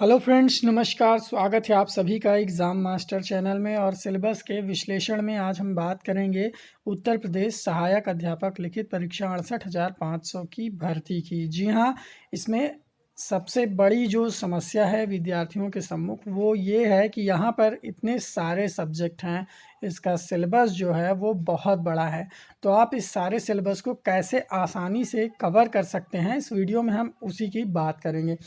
Hello friends, नमस्कार। स्वागत है आप सभी का एग्ज़ाम मास्टर चैनल में। और सिलेबस के विश्लेषण में आज हम बात करेंगे उत्तर प्रदेश सहायक अध्यापक लिखित परीक्षा 68,500 की भर्ती की। जी हाँ, इसमें सबसे बड़ी जो समस्या है विद्यार्थियों के सम्मुख वो ये है कि यहाँ पर इतने सारे सब्जेक्ट हैं, इसका सिलेबस जो है वो बहुत बड़ा है। तो आप इस सारे सिलेबस को कैसे आसानी से कवर कर सकते हैं, इस वीडियो में हम उसी की बात करेंगे।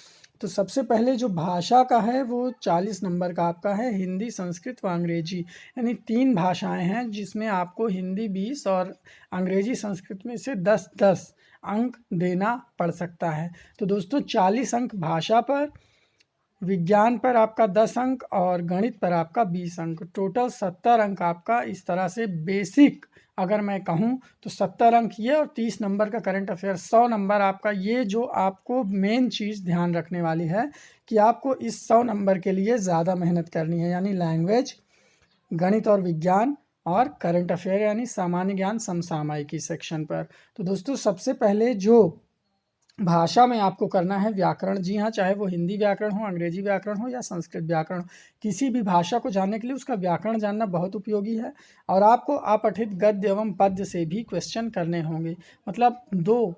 तो सबसे पहले जो भाषा का है वो 40 नंबर का आपका है, हिंदी, संस्कृत व अंग्रेजी, यानी 3 भाषाएं हैं जिसमें आपको हिंदी 20 और अंग्रेजी संस्कृत में से 10-10 अंक देना पड़ सकता है। तो दोस्तों 40 अंक भाषा पर, विज्ञान पर आपका 10 अंक और गणित पर आपका 20 अंक, टोटल 70 अंक आपका इस तरह से बेसिक अगर मैं कहूँ तो 70 अंक ये और 30 नंबर का करंट अफेयर 100 नंबर आपका। ये जो आपको मेन चीज़ ध्यान रखने वाली है कि आपको इस 100 नंबर के लिए ज़्यादा मेहनत करनी है, यानी लैंग्वेज, गणित और विज्ञान और करंट अफेयर यानी सामान्य ज्ञान समसामयिकी सेक्शन पर। तो दोस्तों सबसे पहले जो भाषा में आपको करना है व्याकरण। जी हाँ, चाहे वो हिंदी व्याकरण हो, अंग्रेजी व्याकरण हो या संस्कृत व्याकरण, किसी भी भाषा को जानने के लिए उसका व्याकरण जानना बहुत उपयोगी है। और आपको अपठित गद्य एवं पद्य से भी क्वेश्चन करने होंगे, मतलब 2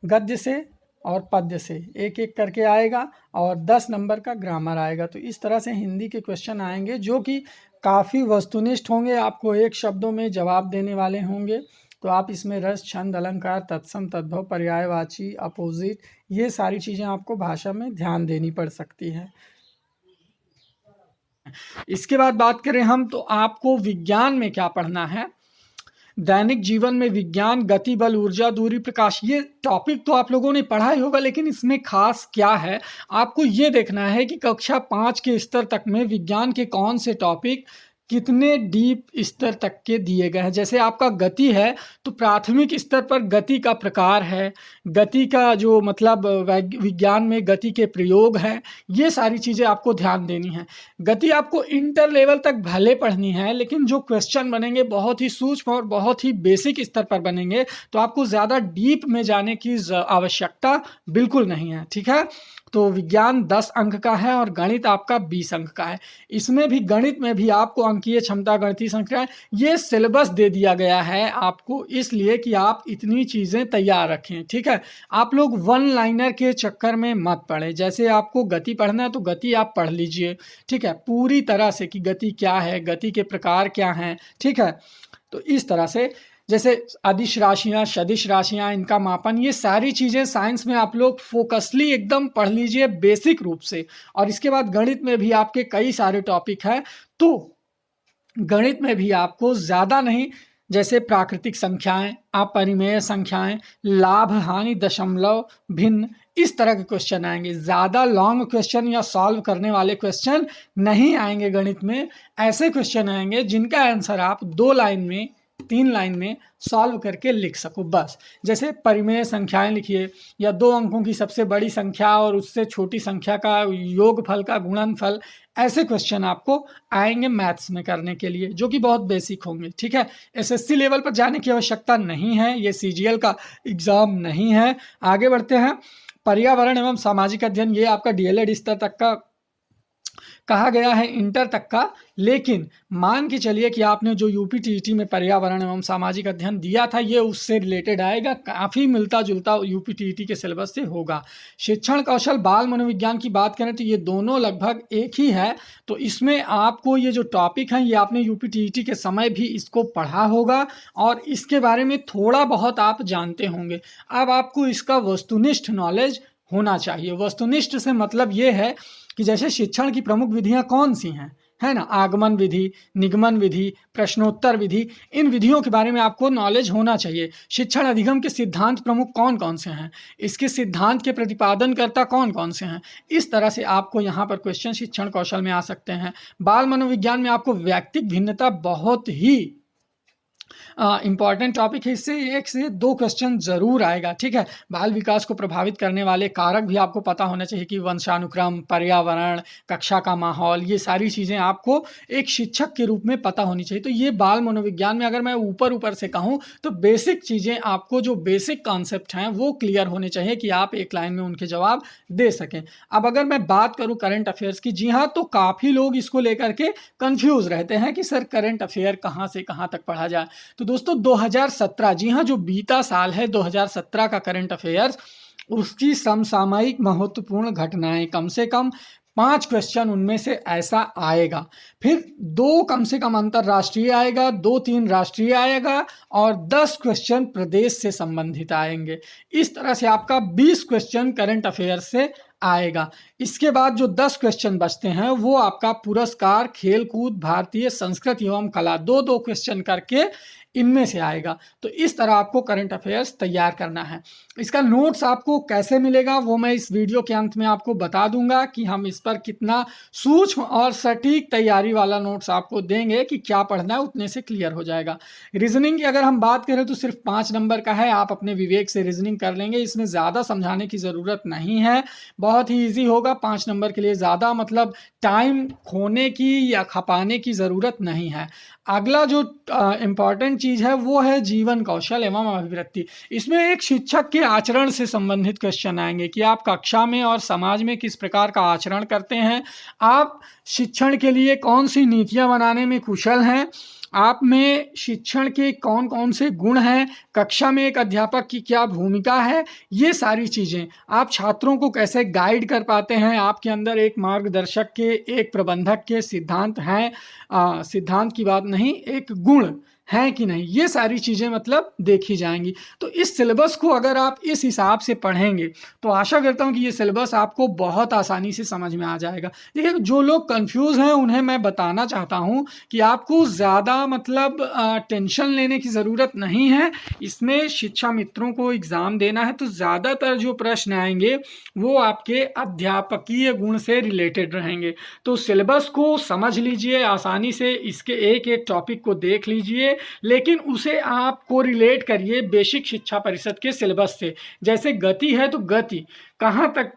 गद्य से और पद्य से एक एक करके आएगा और 10 नंबर का ग्रामर आएगा। तो इस तरह से हिंदी के क्वेश्चन आएंगे जो कि काफ़ी वस्तुनिष्ठ होंगे, आपको एक शब्दों में जवाब देने वाले होंगे। तो आप इसमें रस, छंद, अलंकार, तत्सम, तद्भव, पर्यायवाची, अपोजिट, ये सारी चीज़ें आपको भाषा में ध्यान देनी पड़ सकती है। इसके बाद बात करें हम तो आपको विज्ञान में क्या पढ़ना है। दैनिक जीवन में विज्ञान, गति, बल, ऊर्जा, दूरी, प्रकाश, ये टॉपिक तो आप लोगों ने पढ़ा ही होगा, लेकिन इसमें खास क्या है आपको ये देखना है कि कक्षा 5 के स्तर तक में विज्ञान के कौन से टॉपिक कितने डीप स्तर तक के दिए गए हैं। जैसे आपका गति है तो प्राथमिक स्तर पर गति का प्रकार है, गति का जो मतलब विज्ञान में गति के प्रयोग हैं, ये सारी चीज़ें आपको ध्यान देनी है। गति आपको इंटर लेवल तक भले पढ़नी है, लेकिन जो क्वेश्चन बनेंगे बहुत ही सूक्ष्म और बहुत ही बेसिक स्तर पर बनेंगे, तो आपको ज़्यादा डीप में जाने की आवश्यकता बिल्कुल नहीं है। ठीक है, तो विज्ञान 10 अंक का है और गणित आपका 20 अंक का है। इसमें भी गणित में भी आपको अंकीय क्षमता, गणितीय संख्याएं, ये सिलेबस दे दिया गया है आपको इसलिए कि आप इतनी चीज़ें तैयार रखें। ठीक है, आप लोग वन लाइनर के चक्कर में मत पड़े। जैसे आपको गति पढ़ना है तो गति आप पढ़ लीजिए, ठीक है, पूरी तरह से कि गति क्या है, गति के प्रकार क्या हैं। ठीक है, तो इस तरह से जैसे अदिश राशियाँ, सदिश राशियाँ, इनका मापन, ये सारी चीज़ें साइंस में आप लोग फोकसली एकदम पढ़ लीजिए बेसिक रूप से। और इसके बाद गणित में भी आपके कई सारे टॉपिक हैं, तो गणित में भी आपको ज़्यादा नहीं, जैसे प्राकृतिक संख्याएं, अपरिमेय संख्याएं, लाभ हानि, दशमलव, भिन्न, इस तरह के क्वेश्चन आएंगे। ज़्यादा लॉन्ग क्वेश्चन या सॉल्व करने वाले क्वेश्चन नहीं आएंगे गणित में। ऐसे क्वेश्चन आएंगे जिनका आंसर आप 2 लाइन में, 3 लाइन में सॉल्व करके लिख सको बस। जैसे परिमेय संख्याएं लिखिए, या 2 अंकों की सबसे बड़ी संख्या और उससे छोटी संख्या का योगफल का गुणनफल, ऐसे क्वेश्चन आपको आएंगे मैथ्स में करने के लिए, जो कि बहुत बेसिक होंगे। ठीक है, एसएससी लेवल पर जाने की आवश्यकता नहीं है, ये सीजीएल का एग्जाम नहीं है। आगे बढ़ते हैं। पर्यावरण एवं सामाजिक अध्ययन, ये आपका डीएलएड स्तर तक का कहा गया है, इंटर तक का। लेकिन मान के चलिए कि आपने जो यूपीटीईटी में पर्यावरण एवं सामाजिक अध्ययन दिया था ये उससे रिलेटेड आएगा, काफ़ी मिलता जुलता यूपीटीईटी के सिलेबस से होगा। शिक्षण कौशल, बाल मनोविज्ञान की बात करें तो ये दोनों लगभग एक ही है। तो इसमें आपको ये जो टॉपिक हैं ये आपने यूपीटीईटी के समय भी इसको पढ़ा होगा और इसके बारे में थोड़ा बहुत आप जानते होंगे। अब आपको इसका वस्तुनिष्ठ नॉलेज होना चाहिए। वस्तुनिष्ठ से मतलब ये है कि जैसे शिक्षण की प्रमुख विधियां कौन सी हैं, है ना, आगमन विधि, निगमन विधि, प्रश्नोत्तर विधि, इन विधियों के बारे में आपको नॉलेज होना चाहिए। शिक्षण अधिगम के सिद्धांत प्रमुख कौन कौन से हैं, इसके सिद्धांत के प्रतिपादनकर्ता कौन कौन से हैं, इस तरह से आपको यहाँ पर क्वेश्चन शिक्षण कौशल में आ सकते हैं। बाल मनोविज्ञान में आपको व्यक्तिक भिन्नता बहुत ही इम्पॉर्टेंट टॉपिक है, इससे 1 से 2 क्वेश्चन ज़रूर आएगा, ठीक है। बाल विकास को प्रभावित करने वाले कारक भी आपको पता होना चाहिए कि वंशानुक्रम, पर्यावरण, कक्षा का माहौल, ये सारी चीज़ें आपको एक शिक्षक के रूप में पता होनी चाहिए। तो ये बाल मनोविज्ञान में अगर मैं ऊपर से कहूँ तो बेसिक चीज़ें, आपको जो बेसिक कॉन्सेप्ट हैं वो क्लियर होने चाहिए कि आप एक लाइन में उनके जवाब दे सकें। अब अगर मैं बात करूँ करंट अफेयर्स की, जी हाँ, तो काफ़ी लोग इसको लेकर के कन्फ्यूज़ रहते हैं कि सर करंट अफेयर कहाँ से कहाँ तक पढ़ा जाए। तो दोस्तों 2017, जी हाँ, जो बीता साल है 2017 का करंट अफेयर्स, उसकी समसामयिक महत्वपूर्ण घटनाएं, कम से कम 5 क्वेश्चन उनमें से ऐसा आएगा। फिर 2 कम से कम अंतर्राष्ट्रीय आएगा, 2-3 राष्ट्रीय आएगा और 10 क्वेश्चन प्रदेश से संबंधित आएंगे। इस तरह से आपका 20 क्वेश्चन करंट अफेयर से आएगा। इसके बाद जो 10 क्वेश्चन बचते हैं वो आपका पुरस्कार, खेलकूद, भारतीय संस्कृति एवं कला, 2-2 क्वेश्चन करके इनमें से आएगा। तो इस तरह आपको करंट अफेयर्स तैयार करना है। इसका नोट्स आपको कैसे मिलेगा वो मैं इस वीडियो के अंत में आपको बता दूंगा कि हम इस पर कितना सूक्ष्म और सटीक तैयारी वाला नोट्स आपको देंगे कि क्या पढ़ना है, उतने से क्लियर हो जाएगा। रीजनिंग की अगर हम बात करें तो सिर्फ 5 नंबर का है, आप अपने विवेक से रीजनिंग कर लेंगे, इसमें ज़्यादा समझाने की ज़रूरत नहीं है, बहुत ही ईजी होगा। 5 नंबर के लिए ज़्यादा मतलब टाइम खोने की या खपाने की ज़रूरत नहीं है। अगला जो इम्पॉर्टेंट चीज़ है वो है जीवन कौशल एवं अभिवृत्ति। इसमें एक शिक्षक के आचरण से संबंधित क्वेश्चन आएंगे कि आप कक्षा में और समाज में किस प्रकार का आचरण करते हैं, आप शिक्षण के लिए कौन सी नीतियां बनाने में कुशल हैं, आप में शिक्षण के कौन कौन से गुण हैं, कक्षा में एक अध्यापक की क्या भूमिका है, ये सारी चीज़ें आप छात्रों को कैसे गाइड कर पाते हैं, आपके अंदर एक मार्गदर्शक के, एक प्रबंधक के सिद्धांत हैं, सिद्धांत की बात नहीं, एक गुण हैं कि नहीं, ये सारी चीज़ें मतलब देखी जाएंगी। तो इस सिलेबस को अगर आप इस हिसाब से पढ़ेंगे तो आशा करता हूँ कि ये सिलेबस आपको बहुत आसानी से समझ में आ जाएगा। देखिए, जो लोग कंफ्यूज हैं उन्हें मैं बताना चाहता हूँ कि आपको ज़्यादा मतलब टेंशन लेने की ज़रूरत नहीं है। इसमें शिक्षा मित्रों को एग्ज़ाम देना है तो ज़्यादातर जो प्रश्न आएंगे वो आपके अध्यापकीय गुण से रिलेटेड रहेंगे। तो सिलेबस को समझ लीजिए आसानी से, इसके एक एक टॉपिक को देख लीजिए, लेकिन उसे आप कोरिलेट करिए बेसिक शिक्षा परिषद के सिलेबस से। जैसे गति है तो गति कहाँ तक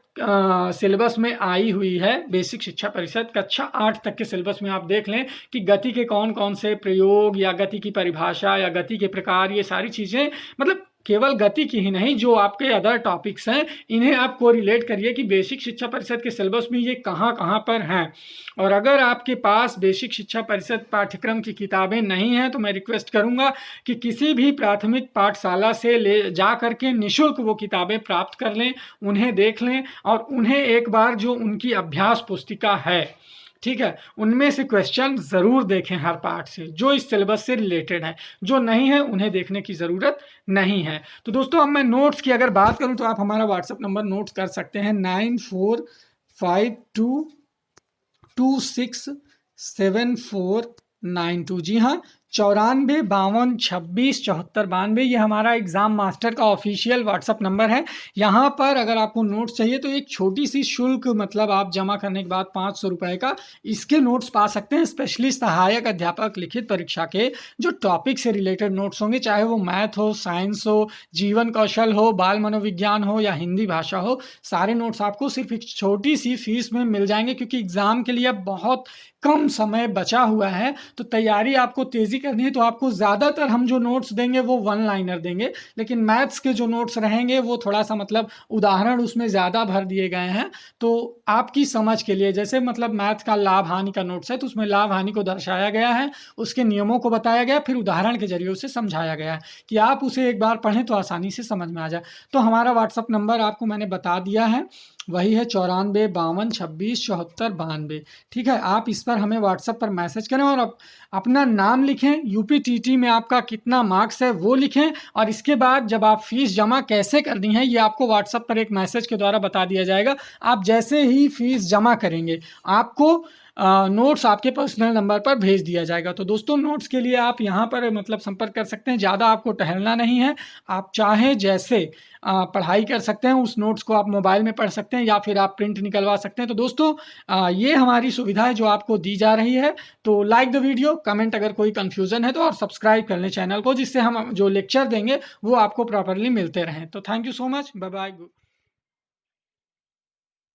सिलेबस में आई हुई है, बेसिक शिक्षा परिषद कक्षा 8 तक के सिलेबस में आप देख लें कि गति के कौन कौन से प्रयोग या गति की परिभाषा या गति के प्रकार, ये सारी चीज़ें मतलब केवल गति की ही नहीं, जो आपके अदर टॉपिक्स हैं इन्हें आप कोरिलेट करिए कि बेसिक शिक्षा परिषद के सिलेबस में ये कहाँ कहाँ पर हैं। और अगर आपके पास बेसिक शिक्षा परिषद पाठ्यक्रम की किताबें नहीं हैं तो मैं रिक्वेस्ट करूंगा कि किसी भी प्राथमिक पाठशाला से ले जा करके निःशुल्क वो किताबें प्राप्त कर लें, उन्हें देख लें और उन्हें एक बार जो उनकी अभ्यास पुस्तिका है, ठीक है, उनमें से क्वेश्चन ज़रूर देखें हर पार्ट से जो इस सिलेबस से रिलेटेड है, जो नहीं है उन्हें देखने की ज़रूरत नहीं है। तो दोस्तों अब मैं नोट्स की अगर बात करूं तो आप हमारा व्हाट्सएप नंबर नोट्स कर सकते हैं 9452267492। जी हाँ, 9452267492 ये हमारा एग्ज़ाम मास्टर का ऑफिशियल व्हाट्सअप नंबर है। यहाँ पर अगर आपको नोट्स चाहिए तो एक छोटी सी शुल्क मतलब आप जमा करने के बाद 500 रुपये का इसके नोट्स पा सकते हैं। स्पेशली सहायक अध्यापक लिखित परीक्षा के जो टॉपिक से रिलेटेड नोट्स होंगे, चाहे वो मैथ हो, साइंस हो, जीवन कौशल हो, बाल मनोविज्ञान हो या हिंदी भाषा हो, सारे नोट्स आपको सिर्फ एक छोटी सी फीस में मिल जाएंगे। क्योंकि एग्ज़ाम के लिए अब बहुत कम समय बचा हुआ है तो तैयारी आपको तेज़ी करनी है, तो आपको ज़्यादातर हम जो नोट्स देंगे वो 1 लाइनर देंगे, लेकिन मैथ्स के जो नोट्स रहेंगे वो थोड़ा सा मतलब उदाहरण उसमें ज़्यादा भर दिए गए हैं। तो आपकी समझ के लिए, जैसे मतलब मैथ का लाभ हानि का नोट्स है तो उसमें लाभ हानि को दर्शाया गया है, उसके नियमों को बताया गया, फिर उदाहरण के जरिए उसे समझाया गया है कि आप उसे एक बार पढ़ें तो आसानी से समझ में आ जाए। तो हमारा व्हाट्सअप नंबर आपको मैंने बता दिया है, वही है 9452267492। ठीक है, आप इस पर हमें व्हाट्सएप पर मैसेज करें और अपना नाम लिखें, यूपीटीटी में आपका कितना मार्क्स है वो लिखें, और इसके बाद जब आप फीस जमा कैसे करनी है ये आपको व्हाट्सएप पर एक मैसेज के द्वारा बता दिया जाएगा। आप जैसे ही फीस जमा करेंगे आपको नोट्स आपके पर्सनल नंबर पर भेज दिया जाएगा। तो दोस्तों नोट्स के लिए आप यहाँ पर मतलब संपर्क कर सकते हैं, ज़्यादा आपको टहलना नहीं है। आप चाहें जैसे पढ़ाई कर सकते हैं, उस नोट्स को आप मोबाइल में पढ़ सकते हैं या फिर आप प्रिंट निकलवा सकते हैं। तो दोस्तों ये हमारी सुविधा है जो आपको दी जा रही है। तो लाइक द वीडियो, कमेंट अगर कोई कन्फ्यूज़न है तो, और सब्सक्राइब कर लें चैनल को, जिससे हम जो लेक्चर देंगे वो आपको प्रॉपरली मिलते रहें। तो thank you so much, bye bye.